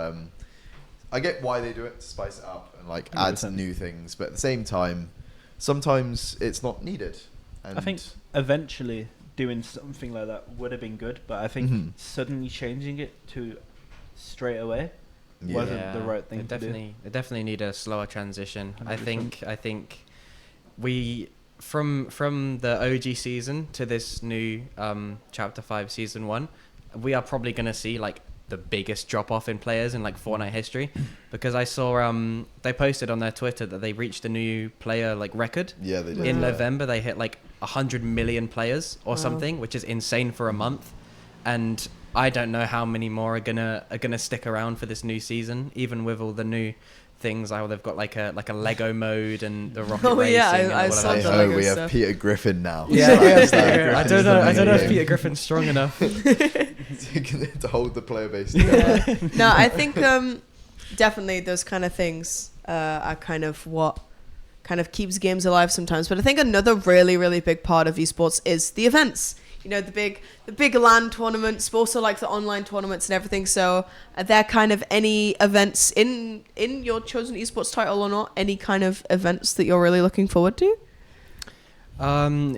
I get why they do it, to spice it up and like add 100%. new things, but at the same time sometimes it's not needed. And I think eventually doing something like that would have been good, but I think Mhm. suddenly changing it to straight away wasn't the right thing to do. They definitely need a slower transition. I think we from the OG season to this new Chapter 5 Season 1, we are probably going to see like the biggest drop off in players in like Fortnite history, because I saw they posted on their Twitter that they reached a new player like record. Yeah, they did. In yeah. November they hit like 100 million players or something, which is insane for a month. And I don't know how many more are gonna stick around for this new season, even with all the new things. How they've got like a Lego mode and the rocket racing. yeah, and I all saw of the that. Lego we have stuff. Peter Griffin now. Yeah, Griffin I don't is know. the I don't know if main Peter game. Griffin's strong enough. to hold the player base together. Yeah. No, I think definitely those kind of things are kind of what kind of keeps games alive sometimes. But I think another really, really big part of esports is the events. You know, the big LAN tournaments, but also like the online tournaments and everything. So are there kind of any events in your chosen esports title or not? Any kind of events that you're really looking forward to?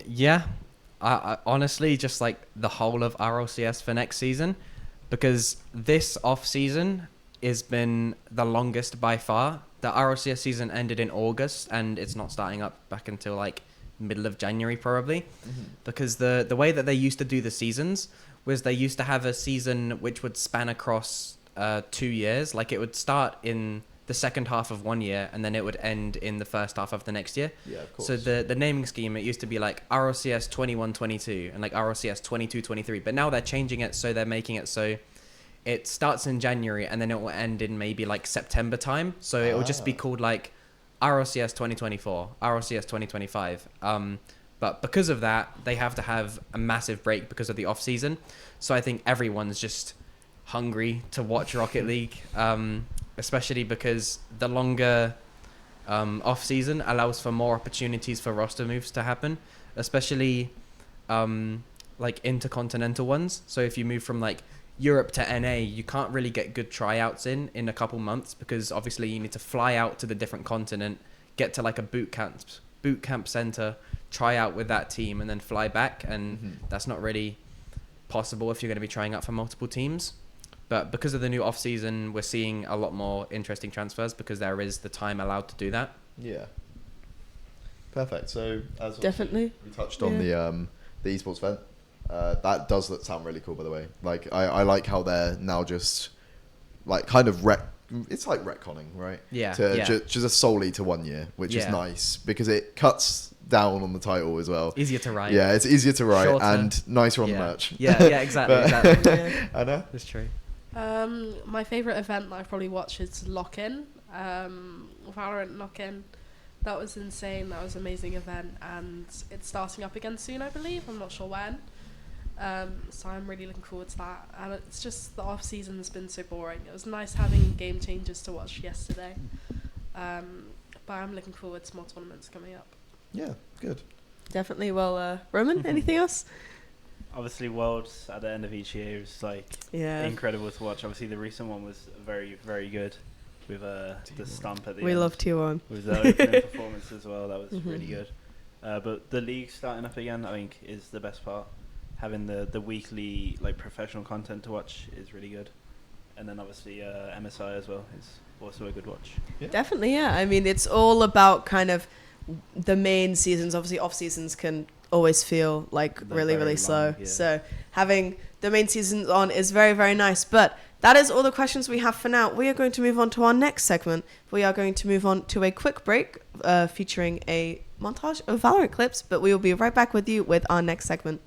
Yeah. I honestly just like the whole of RLCS for next season, because this off season has been the longest by far. The RLCS season ended in August and it's not starting up back until like middle of January probably, because the way that they used to do the seasons was they used to have a season which would span across 2 years. Like it would start in the second half of 1 year and then it would end in the first half of the next year. Yeah, of course. So the naming scheme, it used to be like RLCS 21-22 and like RLCS 22-23, but now they're changing it, so they're making it so it starts in January and then it will end in maybe like September time. So it will just be called like RLCS 2024, RLCS 2025. But because of that, they have to have a massive break because of the off season. So I think everyone's just hungry to watch Rocket League, especially because the longer off season allows for more opportunities for roster moves to happen, especially like intercontinental ones. So if you move from like Europe to NA, you can't really get good tryouts in a couple months, because obviously you need to fly out to the different continent, get to like a boot camp center, try out with that team, and then fly back. And that's not really possible if you're going to be trying out for multiple teams. But because of the new off season, we're seeing a lot more interesting transfers because there is the time allowed to do that. Yeah. Perfect. So as Definitely. we touched on the esports event. That does sound really cool, by the way. Like I like how they're now just like kind of it's like retconning, right? Yeah. Just solely to 1 year, which is Yeah. nice because it cuts down on the title as well. Easier to write. Yeah, it's easier to write Shorter. and nicer on yeah. the merch. Yeah, exactly. But- exactly. Anna? That's true. My favourite event that I probably watch is Lock-In. Valorant Lock-In. That was insane. That was an amazing event, and it's starting up again soon, I believe. I'm not sure when. So I'm really looking forward to that. And it's just the off season's been so boring. It was nice having game changers to watch yesterday. But I'm looking forward to more tournaments coming up. Yeah, good. Definitely. Well, Roman, anything else? Obviously, Worlds at the end of each year is like Yeah. incredible to watch. Obviously, the recent one was very, very good with the stump at the We end. love T1. With the opening performance as well, that was Mhm. really good. But the league starting up again, I think, is the best part. Having the weekly like professional content to watch is really good, and then obviously MSI as well is also a good watch. Yeah. Definitely, yeah. I mean, it's all about kind of the main seasons. Obviously, off seasons can always feel like They're really, very really slow. long, yeah. So having the main seasons on is very, very nice. But that is all the questions we have for now. We are going to move on to our next segment. We are going to move on to a quick break featuring a montage of Valorant clips. But we will be right back with you with our next segment.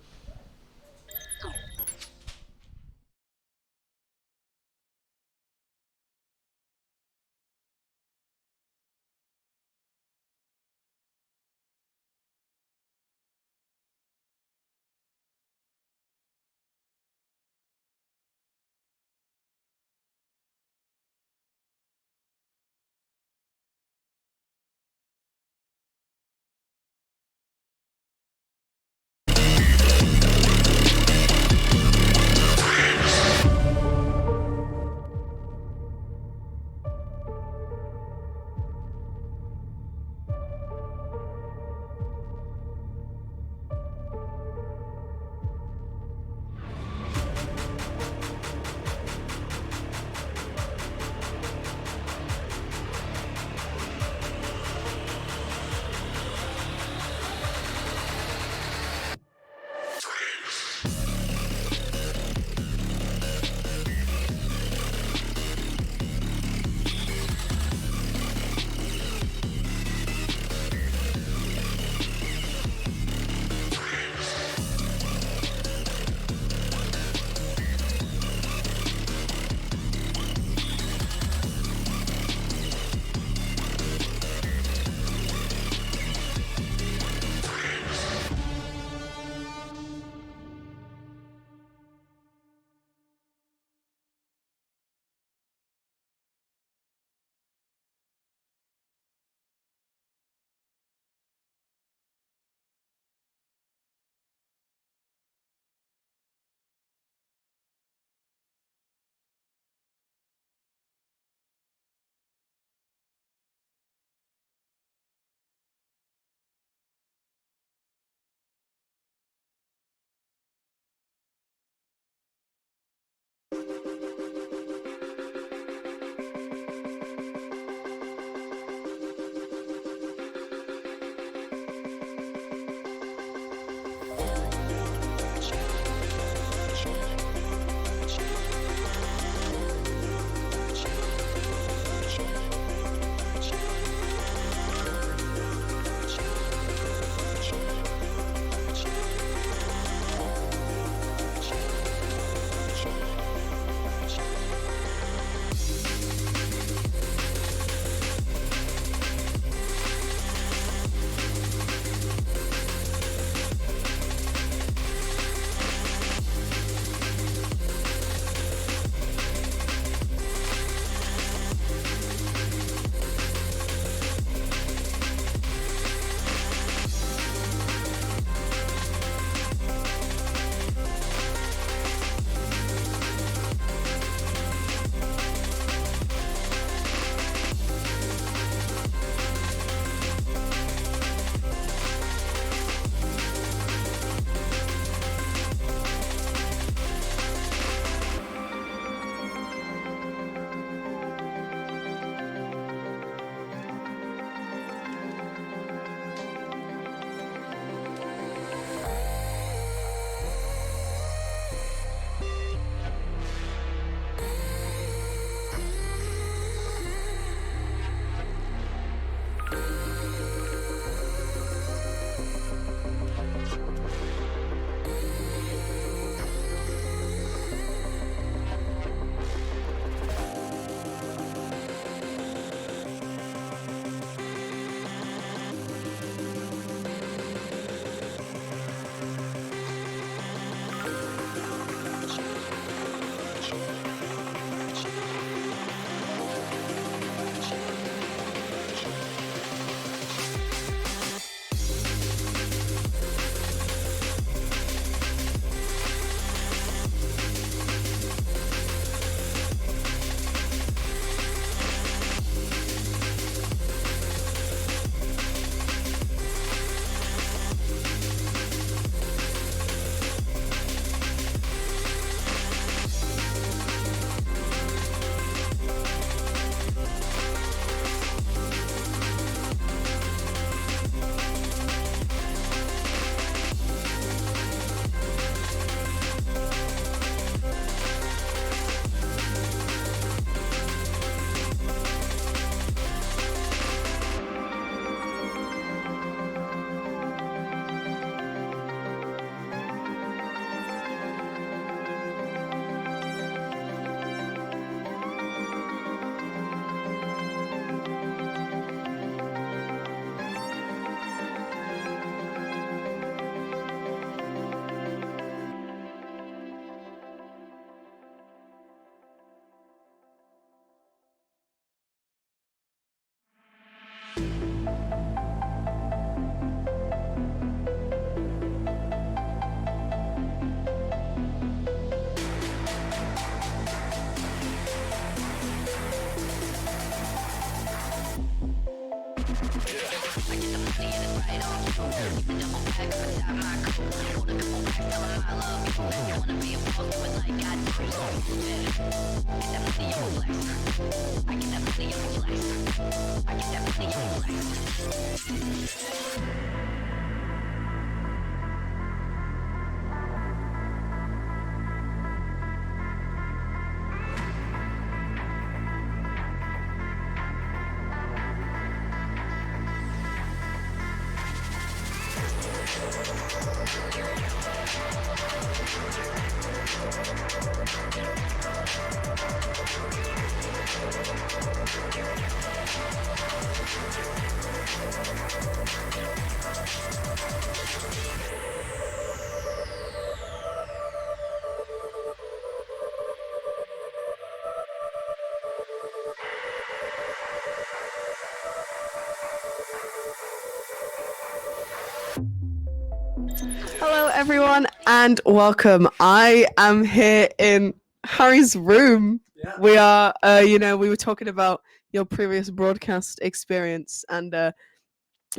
Hello, everyone, and welcome. I am here in Harry's room. We are, we were talking about your previous broadcast experience, and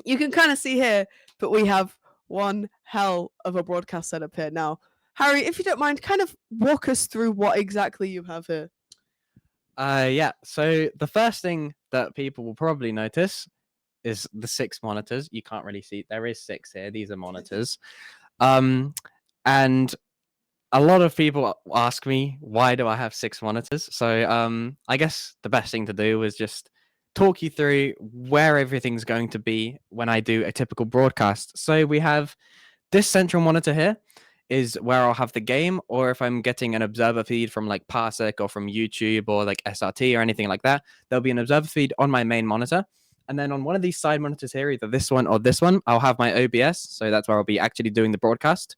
you can kind of see here, but we have one hell of a broadcast setup here now. Harry, if you don't mind, kind of walk us through what exactly you have here. Yeah. So the first thing that people will probably notice is the 6 monitors. You can't really see. There is 6 here. These are monitors. And a lot of people ask me, why do I have 6 monitors? So I guess the best thing to do is just talk you through where everything's going to be when I do a typical broadcast. So we have this central monitor here is where I'll have the game, or if I'm getting an observer feed from like Parsec or from YouTube or like SRT or anything like that, there'll be an observer feed on my main monitor. And then on one of these side monitors here, either this one or this one, I'll have my OBS. So that's where I'll be actually doing the broadcast.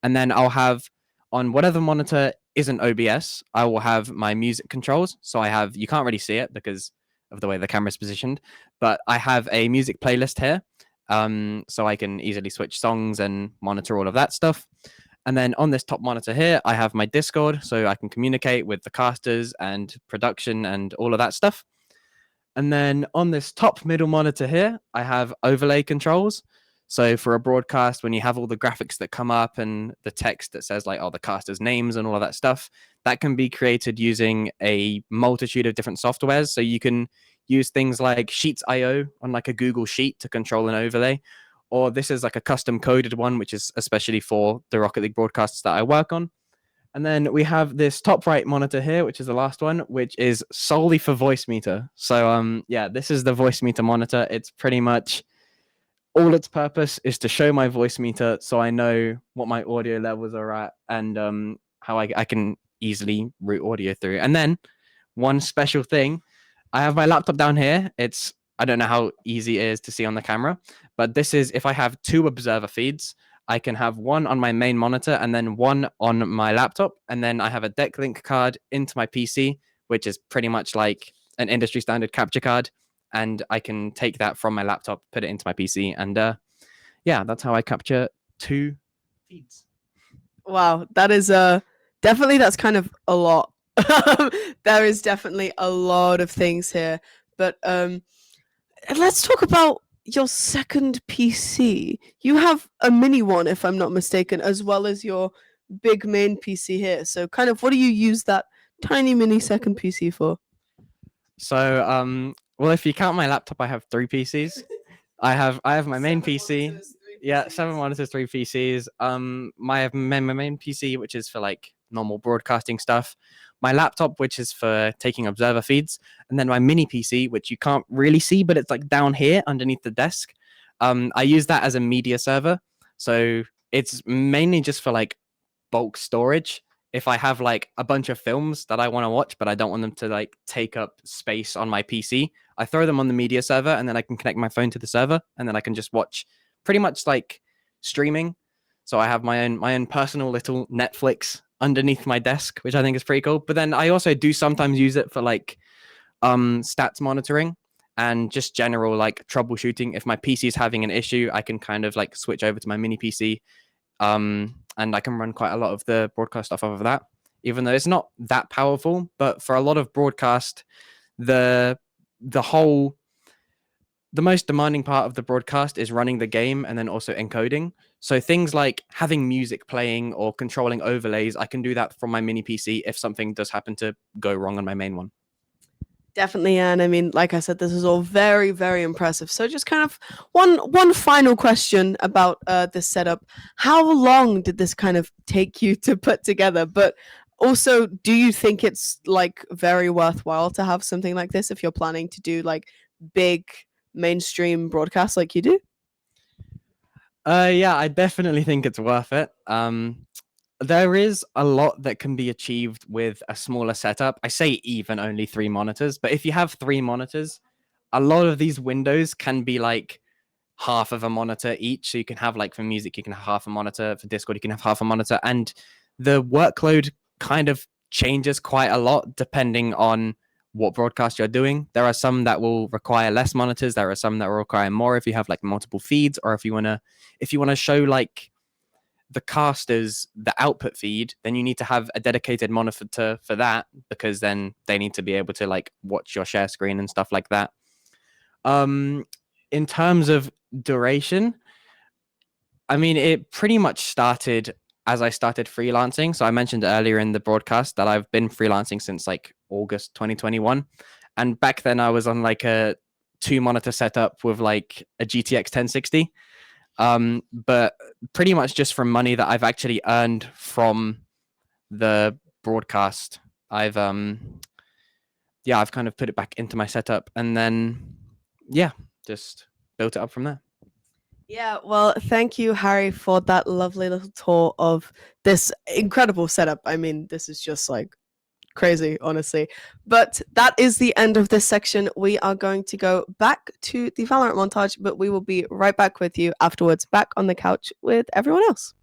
And then I'll have on whatever monitor isn't OBS, I will have my music controls. So I have, you can't really see it because of the way the camera's positioned, but I have a music playlist here. So I can easily switch songs and monitor all of that stuff. And then on this top monitor here, I have my Discord, so I can communicate with the casters and production and all of that stuff. And then on this top middle monitor here, I have overlay controls. So for a broadcast, when you have all the graphics that come up and the text that says like, oh, the casters' names and all of that stuff, that can be created using a multitude of different softwares. So you can use things like Sheets.io on like a Google Sheet to control an overlay. Or this is like a custom coded one, which is especially for the Rocket League broadcasts that I work on. And then we have this top right monitor here, which is the last one, which is solely for Voicemeeter. So yeah, this is the Voicemeeter monitor. It's pretty much all its purpose is to show my Voicemeeter so I know what my audio levels are at and how I can easily route audio through. And then one special thing, I have my laptop down here. I don't know how easy it is to see on the camera, but this is if I have 2 observer feeds, I can have one on my main monitor and then one on my laptop. And then I have a DeckLink card into my PC, which is pretty much like an industry standard capture card. And I can take that from my laptop, put it into my PC. And yeah, that's how I capture 2 feeds. Wow, that is definitely, that's kind of a lot. There is definitely a lot of things here. But let's talk about your second PC. You have a mini one, if I'm not mistaken, as well as your big main PC here. So kind of what do you use that tiny mini second PC for? So well, if you count my laptop, I have 3 PCs. I have my main PC. Yeah, 7 monitors, 3 PCs. My main PC, which is for like normal broadcasting stuff. My laptop, which is for taking observer feeds, and then my mini PC, which you can't really see, but it's like down here underneath the desk. I use that as a media server. So it's mainly just for like bulk storage. If I have like a bunch of films that I want to watch, but I don't want them to like take up space on my PC, I throw them on the media server and then I can connect my phone to the server and then I can just watch pretty much like streaming. So I have my own personal little Netflix underneath my desk, which I think is pretty cool. But then I also do sometimes use it for like stats monitoring and just general like troubleshooting. If my PC is having an issue, I can kind of like switch over to my mini PC and I can run quite a lot of the broadcast stuff off of that, even though it's not that powerful. But for a lot of broadcast, the whole the most demanding part of the broadcast is running the game and then also encoding. So things like having music playing or controlling overlays, I can do that from my mini PC if something does happen to go wrong on my main one. Definitely, and I mean, like I said, this is all very, very impressive. So, just kind of one final question about this setup: how long did this kind of take you to put together? But also, do you think it's like very worthwhile to have something like this if you're planning to do like big mainstream broadcasts like you do? Yeah, I definitely think it's worth it. There is a lot that can be achieved with a smaller setup. I say even only 3 monitors, but if you have 3 monitors, a lot of these windows can be like half of a monitor each. So you can have like for music, you can have half a monitor. For Discord, you can have half a monitor. And the workload kind of changes quite a lot depending on what broadcast you're doing. There are some that will require less monitors. There are some that will require more if you have like multiple feeds, or if you wanna show like the casters the output feed, then you need to have a dedicated monitor for that, because then they need to be able to like watch your share screen and stuff like that. In terms of duration, I mean, it pretty much started as I started freelancing. So I mentioned earlier in the broadcast that I've been freelancing since like August 2021. And back then I was on like a 2 monitor setup with like a GTX 1060. But pretty much just from money that I've actually earned from the broadcast, I've kind of put it back into my setup, and then just built it up from there. Yeah, well, thank you, Harry, for that lovely little tour of this incredible setup. I mean, this is just like crazy, honestly. But that is the end of this section. We are going to go back to the Valorant montage, but we will be right back with you afterwards, back on the couch with everyone else.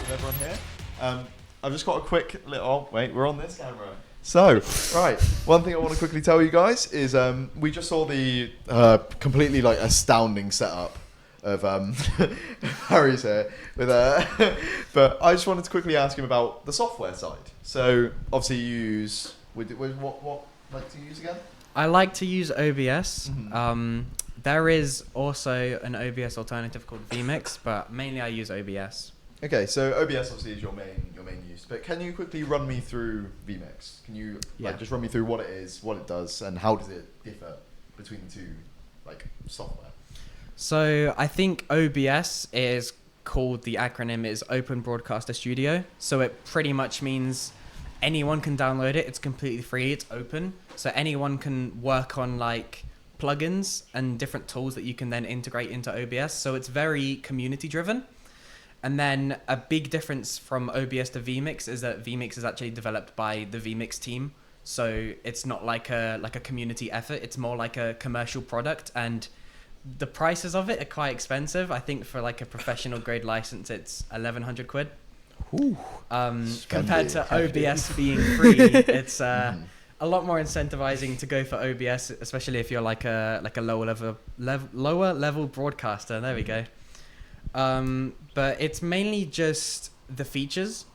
Everyone here. I've just got a quick little. Oh, wait, we're on this camera. So, right, one thing I want to quickly tell you guys is we just saw the completely like astounding setup of Harry's here with but I just wanted to quickly ask him about the software side. So, obviously, you use what like to use again? I like to use OBS. Mhm. There is also an OBS alternative called vMix, but mainly I use OBS. Okay, so OBS obviously is your main use, but can you quickly run me through vMix? Can you just run me through what it is, what it does, and how does it differ between the two like software? So I think OBS is called, the acronym is Open Broadcaster Studio. So it pretty much means anyone can download it. It's completely free. It's open. So anyone can work on like plugins and different tools that you can then integrate into OBS. So it's very community driven. And then a big difference from OBS to vMix is that vMix is actually developed by the vMix team. So it's not like a community effort. It's more like a commercial product, and the prices of it are quite expensive. I think for like a professional grade license, it's 1,100 quid. Compared to OBS being free, it's a lot more incentivizing to go for OBS, especially if you're like a lower level broadcaster. There we go. But it's mainly just the features.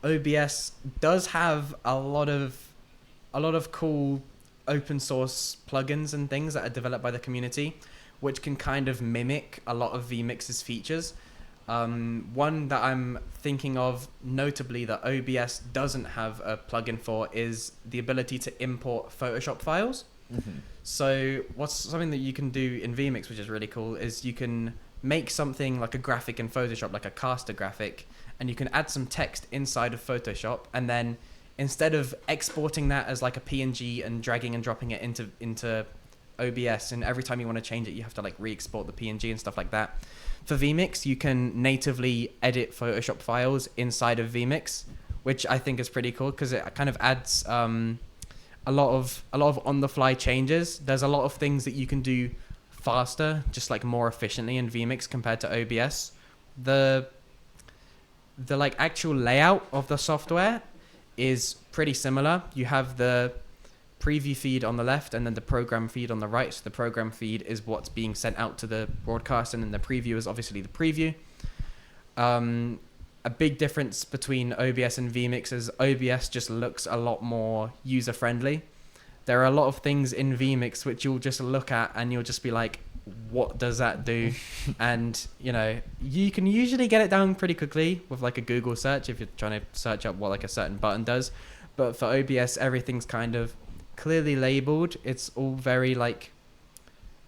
OBS does have a lot of cool open source plugins and things that are developed by the community, which can kind of mimic a lot of vMix's features. One that I'm thinking of notably that OBS doesn't have a plugin for is the ability to import Photoshop files. So something that you can do in vMix, which is really cool, is you can make something like a graphic in Photoshop, like a caster graphic, and you can add some text inside of Photoshop, and then instead of exporting that as like a PNG and dragging and dropping it into OBS, and every time you want to change it you have to like re-export the PNG and stuff like that, for vMix you can natively edit Photoshop files inside of vMix, which I think is pretty cool because it kind of adds a lot of on-the-fly changes. There's a lot of things that you can do faster, just like more efficiently in vMix compared to OBS. The like actual layout of the software is pretty similar. You have the preview feed on the left and then the program feed on the right. So the program feed is what's being sent out to the broadcast, and then the preview is obviously the preview. A big difference between OBS and vMix is OBS just looks a lot more user friendly. There are a lot of things in vMix which you'll just look at and you'll just be like, what does that do? And you can usually get it down pretty quickly with like a Google search if you're trying to search up what like a certain button does. But for OBS, everything's kind of clearly labeled. It's all very like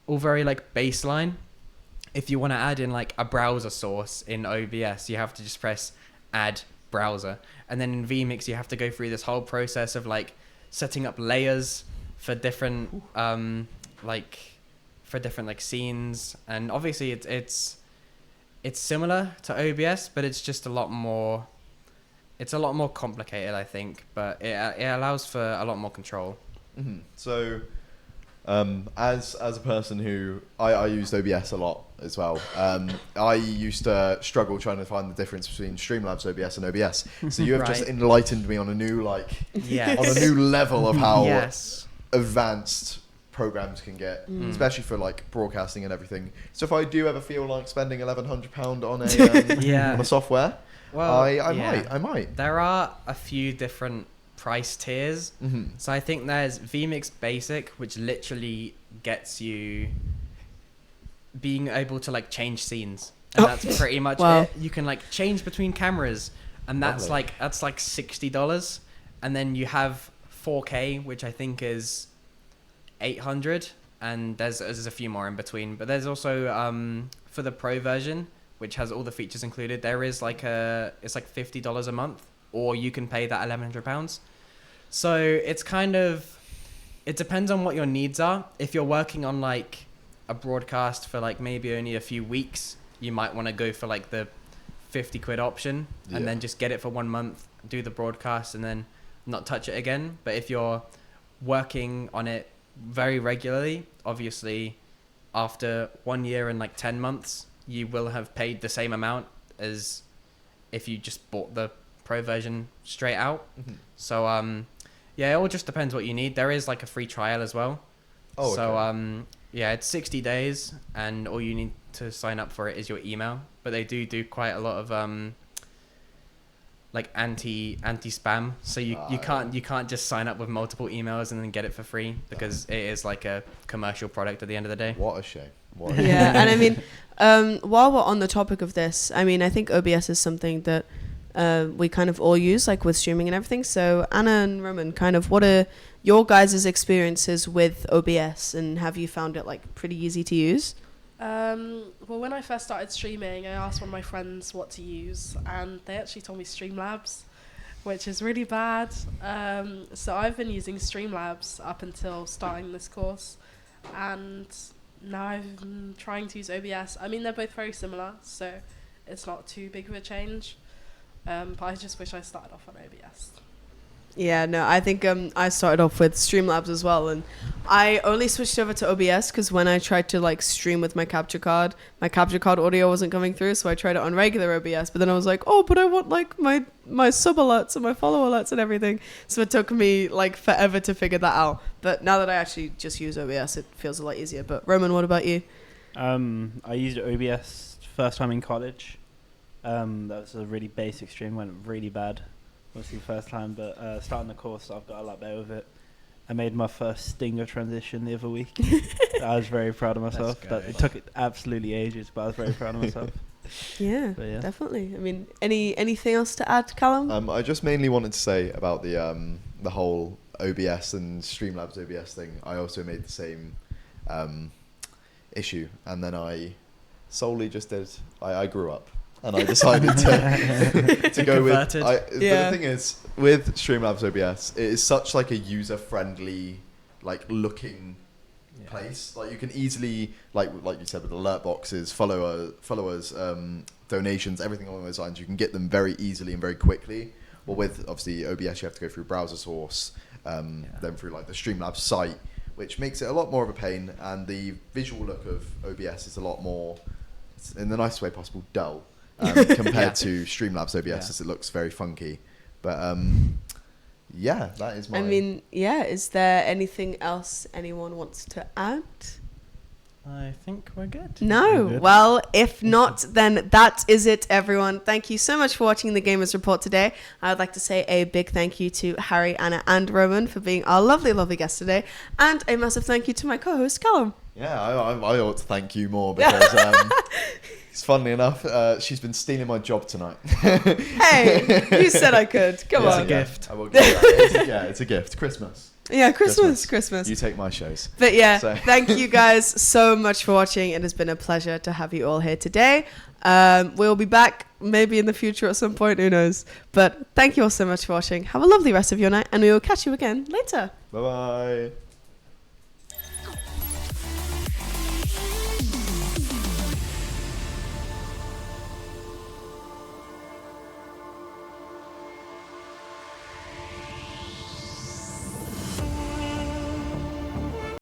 baseline. If you want to add in like a browser source in OBS, you have to just press add browser, and then in vMix you have to go through this whole process of like setting up layers for different scenes. And obviously it's similar to OBS, but it's just a lot more complicated, I think, but it allows for a lot more control. So as a person who I used OBS a lot as well, I used to struggle trying to find the difference between Streamlabs OBS and OBS. So you have just enlightened me on a new on a new level of how advanced programs can get, especially for like broadcasting and everything. So if I do ever feel like spending £1,100 on a on a software, well, I might. There are a few different price tiers. So I think there's vMix Basic, which literally gets you being able to like change scenes, and that's pretty much it. You can like change between cameras, and that's like $60. And then you have 4K, which I think is 800, and there's a few more in between. But there's also for the Pro version, which has all the features included, there is it's like $50 a month, or you can pay that £1,100. So it's it depends on what your needs are. If you're working on like a broadcast for like maybe only a few weeks, you might want to go for like the 50 quid option and then just get it for 1 month, do the broadcast and then not touch it again. But if you're working on it very regularly, obviously after 1 year and like 10 months, you will have paid the same amount as if you just bought the Pro version straight out. So it all just depends what you need. There is like a free trial as well. It's 60 days, and all you need to sign up for it is your email. But they do quite a lot of like anti-spam. So you can't just sign up with multiple emails and then get it for free, because it is like a commercial product at the end of the day. What a shame. Yeah, and I mean, while we're on the topic of this, I mean, I think OBS is something that we kind of all use, like with streaming and everything. So Anna and Roman, kind of what are your guys' experiences with OBS, and have you found it like pretty easy to use? Well, when I first started streaming, I asked one of my friends what to use, and they actually told me Streamlabs, which is really bad. So I've been using Streamlabs up until starting this course, and now I'm trying to use OBS. I mean, they're both very similar, so it's not too big of a change. But I just wish I started off on OBS. Yeah, no, I think I started off with Streamlabs as well, and I only switched over to OBS because when I tried to like stream with my capture card audio wasn't coming through, so I tried it on regular OBS, but then I was like, oh, but I want like my sub alerts and my follow alerts and everything, so it took me like forever to figure that out. But now that I actually just use OBS, it feels a lot easier. But Roman, what about you? I used OBS first time in college. That was a really basic stream, went really bad. Obviously first time, but starting the course, I've got a lot better with it. I made my first Stinger transition the other week. I was very proud of myself. It took it absolutely ages, but I was very proud of myself. Yeah, But yeah. definitely. I mean, anything else to add, Callum? I just mainly wanted to say about the whole OBS and Streamlabs OBS thing. I also made the same issue, and then I solely just did. I grew up, and I decided to go with. Converted. But the thing is, with Streamlabs OBS, it is such like a user-friendly, like looking place. Like you can easily, like you said, with alert boxes, followers, donations, everything along those lines. You can get them very easily and very quickly. Well, with obviously OBS, you have to go through browser source, then through like the Streamlabs site, which makes it a lot more of a pain. And the visual look of OBS is a lot more, in the nicest way possible, dull compared to Streamlabs OBS, as it looks very funky. But yeah, that is my. I mean, yeah. Is there anything else anyone wants to add? I think we're good. No. We're good. Well, if not, then that is it, everyone. Thank you so much for watching the Gamers Report today. I would like to say a big thank you to Harry, Anna, and Roman for being our lovely, lovely guests today, and a massive thank you to my co-host Callum. Yeah, I ought to thank you more because it's funnily enough, she's been stealing my job tonight. Hey, you said I could. Come It's on. a gift. I will give you that. It's a gift. Christmas. Yeah, Christmas. You take my shows. But yeah, So- thank you guys so much for watching. It has been a pleasure to have you all here today. We'll be back maybe in the future at some point, who knows. But thank you all so much for watching. Have a lovely rest of your night, and we will catch you again later. Bye bye.